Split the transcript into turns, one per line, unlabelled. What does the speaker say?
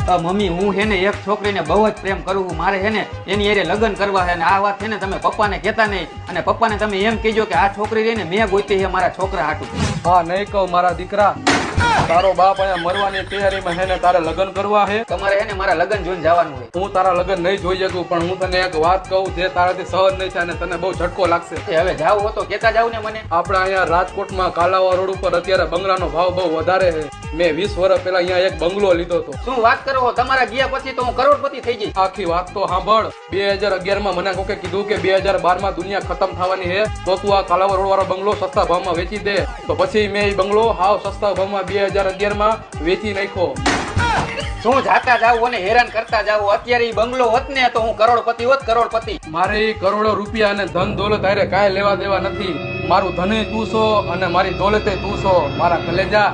Mummy હું હે ને એક છોકરીને બહુ જ પ્રેમ કરું છું. મારે હે ને એની હારે લગ્ન કરવા છે. આ વાત છે ને તમે પપ્પાને કહેતા નહીં, અને પપ્પાને તમે એમ કહેજો કે આ છોકરી રહીને મેં ગોતી છે મારા છોકરા હાટું.
હા નહીં કહું મારા દીકરા, તારો બાપ અહીંયા મરવાની તૈયારીમાં હે ને તારે લગ્ન કરવા હે.
તમારે હે ને મારા લગ્ન જોઈને જવાનું હોય.
હું તારા લગ્ન નહીં જોઈ શકું, પણ હું તને એક વાત કહું જે તારાથી સહન નહીં થાય અને તને બહુ ઝટકો લાગશે.
હવે જાવ હો તો કેતા જાવ ને મને.
આપણે અહીંયા રાજકોટમાં કાલાવા રોડ ઉપર અત્યારે બંગલાનો ભાવ બહુ વધારે છે. મેં 20 વર્ષ પહેલા અહીંયા એક બંગલો લીધો હતો.
શું વાત કરો, તમારા ગયા પછી તો હું કરોડપતિ થઈ જઈશ.
આખી વાત તો સાંભળ. 2011 માં મને કોકે કીધું કે 2012 માં દુનિયા ખતમ થવાની છે, તો તું આ કાલાવા રોડ વાળો બંગલો સસ્તા ભાવમાં વેચી દે. તો પછી મેં એ બંગલો હાવ સસ્તા ભાવમાં 2011 માં વેચી નાખ્યો.
શું જાતા જાવ અને હેરાન કરતા જાવ. અત્યારે ઈ બંગલો હોત ને તો હું કરોડપતિ હોત, કરોડપતિ.
મારે કરોડો રૂપિયા અને ધન દોલત હારે કાંઈ લેવા દેવા નથી. મારું ધને તું છો અને મારી દોલતે તું છો, મારા કલેજા.